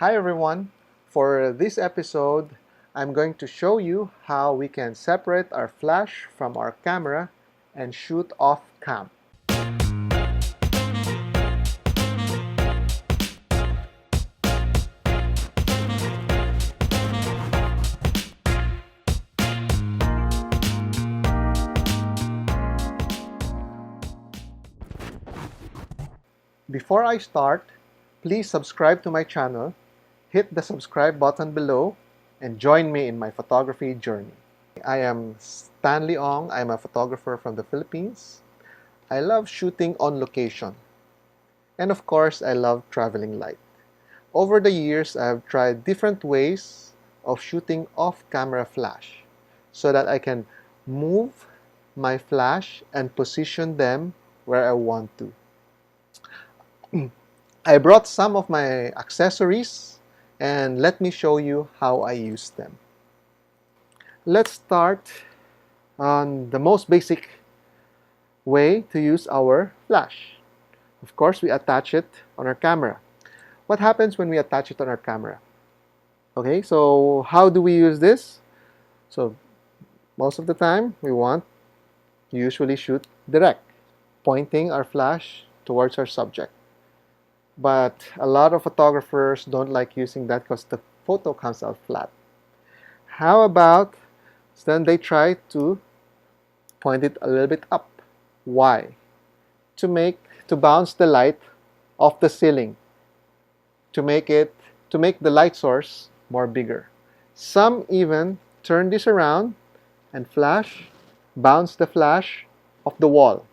Hi everyone! For this episode, I'm going to show you how we can separate our flash from our camera and shoot off cam. Before I start, please subscribe to my channel, hit the subscribe button below, and join me in my photography journey. I am Stanley Ong. I'm a photographer from the Philippines. I love shooting on location. And of course, I love traveling light. Over the years, I have tried different ways of shooting off-camera flash so that I can move my flash and position them where I want to. I brought some of my accessories and let me show you how I use them. Let's start on the most basic way to use our flash. Of course, we attach it on our camera. What happens when we attach it on our camera? Okay, so how do we use this? So most of the time, we usually shoot direct, pointing our flash towards our subject. But a lot of photographers don't like using that because the photo comes out flat. How about then they try to point it a little bit up? Why? To bounce the light off the ceiling, to make the light source more bigger. Some even turn this around and bounce the flash off the wall.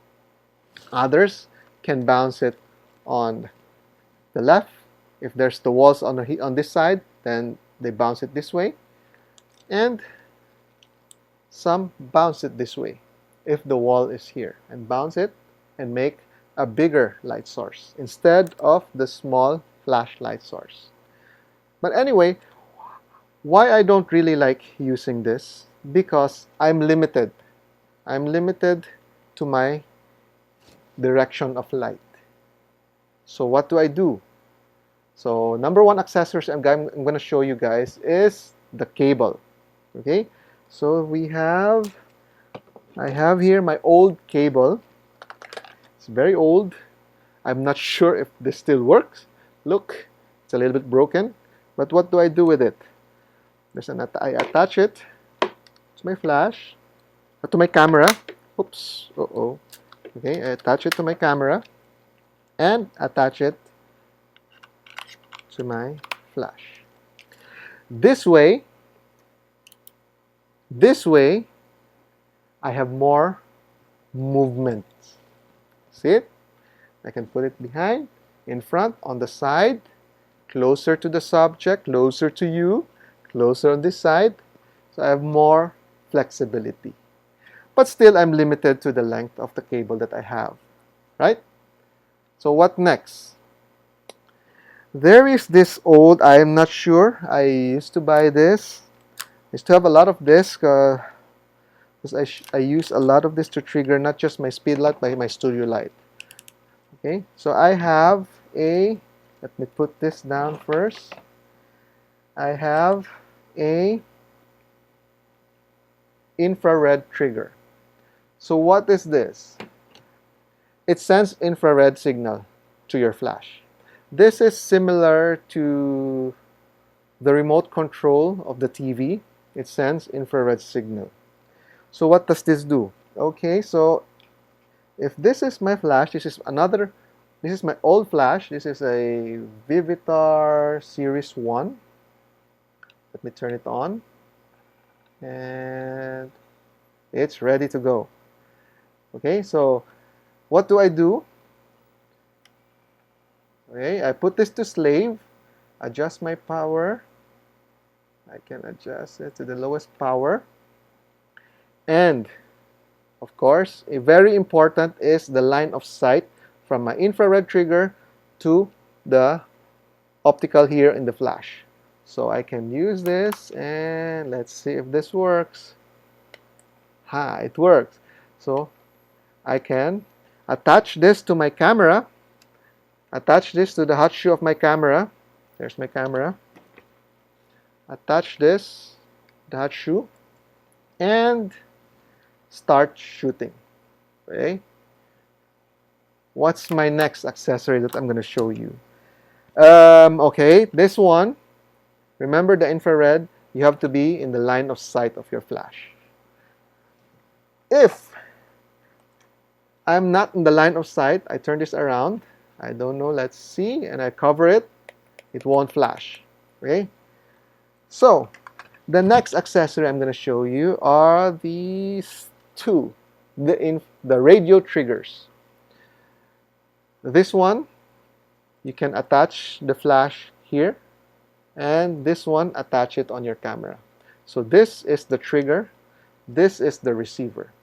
Others can bounce it on the left. If there's the walls on this side, then they bounce it this way. And some bounce it this way if the wall is here, and bounce it and make a bigger light source instead of the small flashlight source. But anyway, why I don't really like using this? Because I'm limited. I'm limited to my direction of light. So what do I do? So number one accessories I'm going to show you guys is the cable. Okay, so I have here my old cable. It's very old. I'm not sure if this still works. Look, it's a little bit broken. But what do I do with it? I attach it to my flash, to my camera. Oops, Okay, I attach it to my camera and attach it to my flash. This way, I have more movement. See it? I can put it behind, in front, on the side, closer to the subject, closer to you, closer on this side. So I have more flexibility. But still, I'm limited to the length of the cable that I have. Right? So what next? There is this old, I am not sure, I used to buy this. I used to have a lot of this because I use a lot of this to trigger not just my speed light but my studio light. Okay, so I have let me put this down first. I have a infrared trigger. So what is this? It sends infrared signal to your flash. This is similar to the remote control of the TV. It sends infrared signal. So what does this do? Okay, so if this is my flash, this is my old flash. This is a Vivitar Series 1. Let me turn it on. And it's ready to go. Okay, so what do I do? Okay, I put this to slave, adjust my power. I can adjust it to the lowest power. And, of course, very important is the line of sight from my infrared trigger to the optical here in the flash. So I can use this and let's see if this works. It works. So I can attach this to my camera. Attach this to the hot shoe of my camera, There's my camera. Attach this, that shoe, and start shooting. Okay. What's my next accessory that I'm going to show you? Okay, this one. Remember the infrared, you have to be in the line of sight of your flash. If I'm not in the line of sight, I turn this around. I don't know, let's see, and I cover it. It won't flash. Okay? So, the next accessory I'm going to show you are these two, the radio triggers. This one, you can attach the flash here, and this one, attach it on your camera. So this is the trigger, this is the receiver.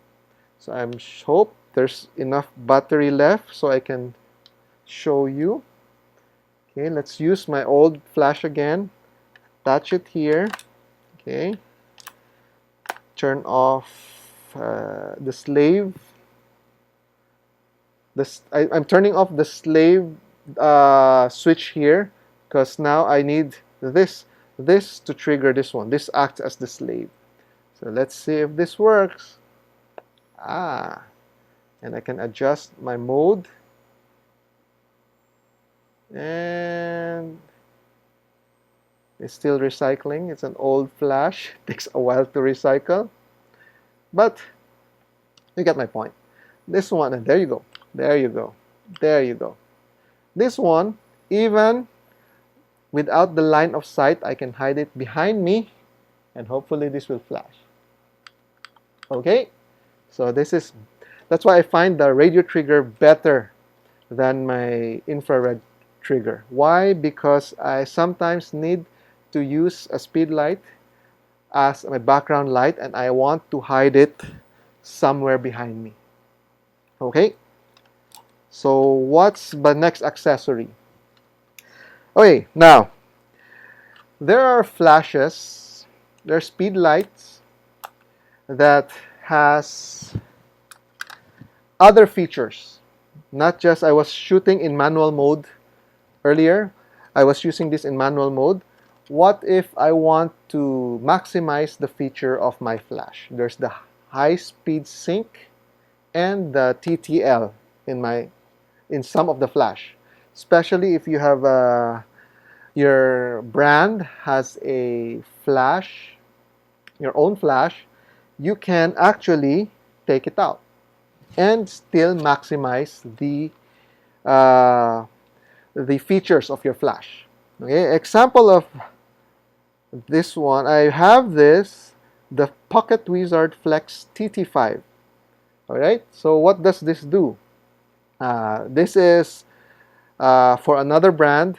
So I hope there's enough battery left so I can show you. Okay, let's use my old flash again. Attach it here. Okay, turn off the slave. I'm turning off the slave switch here because now I need this to trigger this one. This acts as the slave. So let's see if this works. And I can adjust my mode. And it's still recycling. It's an old flash. It takes a while to recycle. But you get my point. This one, and there you go. There you go. There you go. This one, even without the line of sight, I can hide it behind me, and hopefully this will flash. Okay? So that's why I find the radio trigger better than my infrared trigger. Why? Because I sometimes need to use a speed light as my background light, and I want to hide it somewhere behind me. Okay? So what's the next accessory? Okay, now there are flashes, there are speed lights that has other features. Not just, I was shooting in manual mode earlier. I was using this in manual mode. What if I want to maximize the feature of my flash? There's the high speed sync and the TTL in some of the flash. Especially if you have your brand has a flash, your own flash, you can actually take it out and still maximize the features of your flash. Okay, example of this one, I have the Pocket Wizard Flex TT5. Alright, so what does this do? This is for another brand.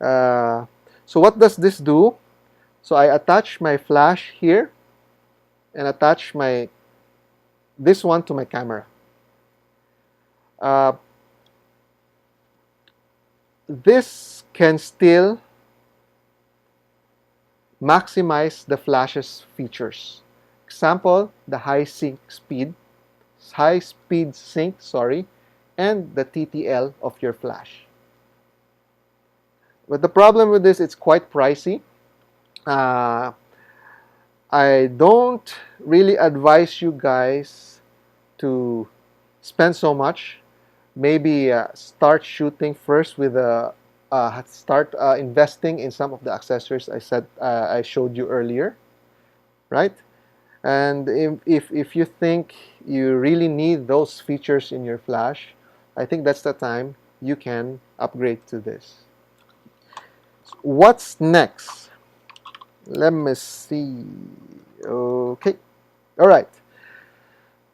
So what does this do? So I attach my flash here and attach this one to my camera. This can still maximize the flash's features. Example, the high speed sync, and the TTL of your flash. But the problem with this, it's quite pricey. I don't really advise you guys to spend so much. Maybe start shooting first with start investing in some of the accessories I showed you earlier, right? And if you think you really need those features in your flash, I think that's the time you can upgrade to this. What's next? Let me see. Okay. All right.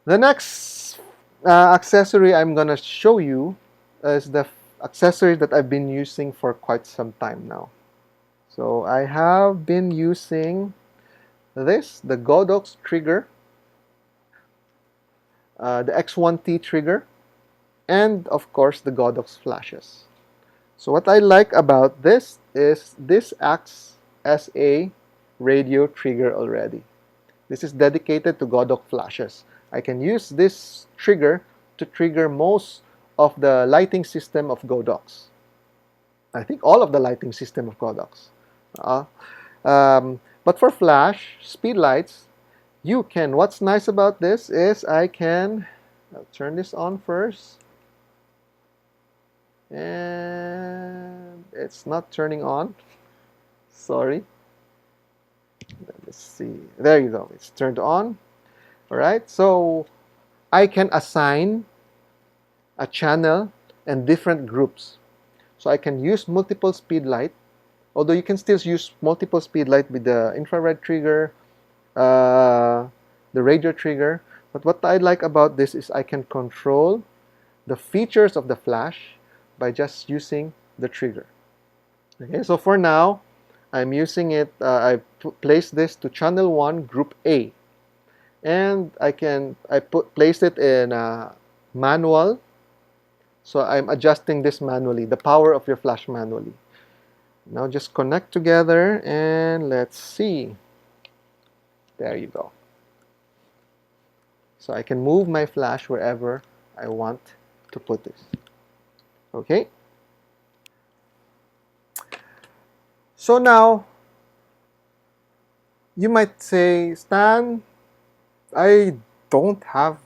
The next accessory I'm going to show you is the accessory that I've been using for quite some time now. So I have been using the Godox Trigger, the X1T trigger, and of course the Godox flashes. So what I like about this is this acts as a radio trigger already. This is dedicated to Godox flashes. I can use this trigger to trigger most of the lighting system of Godox. I think all of the lighting system of Godox. But for flash speed lights, you can, what's nice about this is I can turn this on first, and it's not turning on. Sorry. Let's see. There you go. It's turned on. All right. So I can assign a channel and different groups. So I can use multiple speed light, although you can still use multiple speed light with the infrared trigger, the radio trigger. But what I like about this is I can control the features of the flash by just using the trigger. Okay, so for now, I'm using it, I placed this to channel 1, group A. And I placed it in manual. So I'm adjusting this manually, the power of your flash manually. Now just connect together and let's see. There you go. So I can move my flash wherever I want to put this. Okay? So now, you might say, Stan, I don't have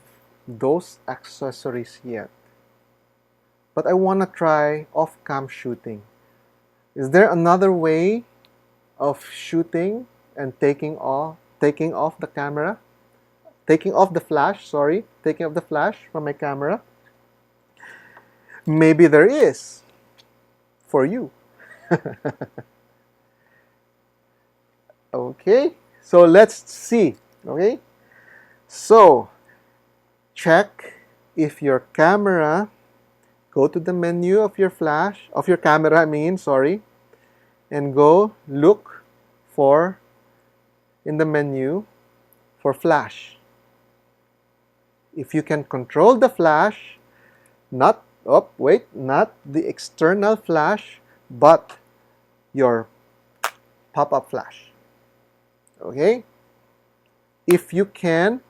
those accessories yet, but I want to try off-cam shooting. Is there another way of shooting and taking off the camera? Taking off the flash from my camera? Maybe there is for you. Okay, so let's see. Okay, so check if your camera, go to the menu of your flash, of your camera I mean, sorry, and go look for, in the menu, for flash. If you can control the flash, not the external flash, but your pop-up flash. Okay? If you can,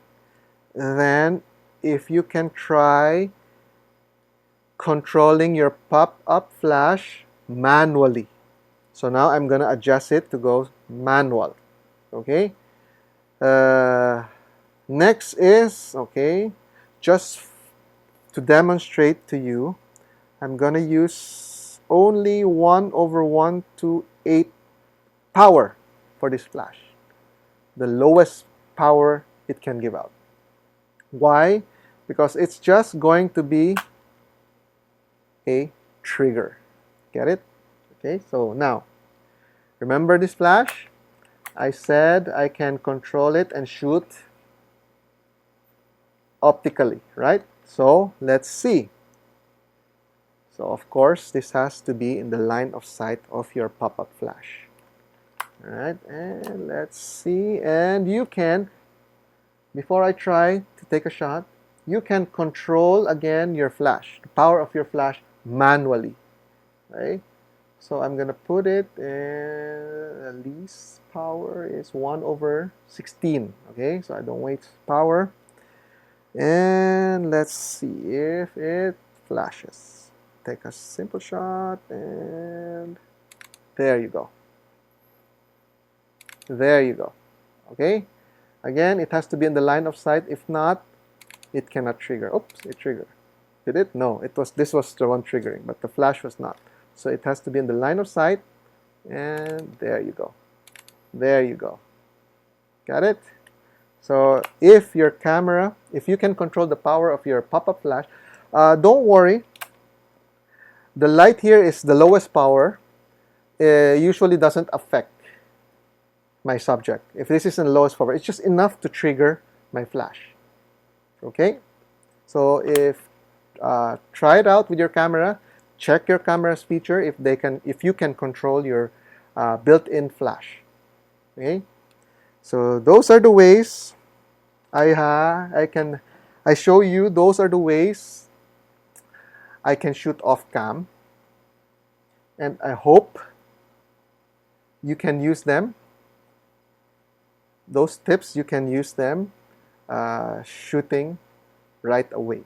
then if you can try controlling your pop-up flash manually. So now I'm going to adjust it to go manual. Okay? Next is, okay, just to demonstrate to you, I'm going to use only 1/128 power for this flash. The lowest power it can give out. Why? Because it's just going to be a trigger. Get it? Okay, so now, remember this flash? I said I can control it and shoot optically, right? So let's see. So of course, this has to be in the line of sight of your pop-up flash. All right, and let's see. And you can, before I try to take a shot, you can control again your flash, the power of your flash manually. Okay, so I'm gonna put it, the least power is 1/16. Okay, so I don't waste power. And let's see if it flashes. Take a simple shot, and there you go. There you go. Okay? Again, it has to be in the line of sight. If not, it cannot trigger. Oops, it triggered. Did it? No, this was the one triggering, but the flash was not. So it has to be in the line of sight, and there you go. There you go. Got it? So if your camera, if you can control the power of your pop-up flash, don't worry. The light here is the lowest power. Usually doesn't affect my subject. If this is in the lowest power, it's just enough to trigger my flash. Okay? So if try it out with your camera, check your camera's feature if you can control your built-in flash. Okay? So those are the ways I show you. Those are the ways I can shoot off cam, and I hope you can use them. Those tips, you can use them shooting right away.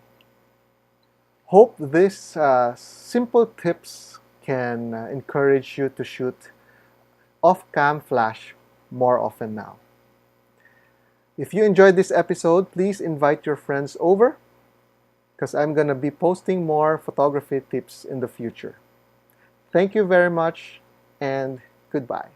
Hope these simple tips can encourage you to shoot off-cam flash more often now. If you enjoyed this episode, please invite your friends over because I'm going to be posting more photography tips in the future. Thank you very much and goodbye.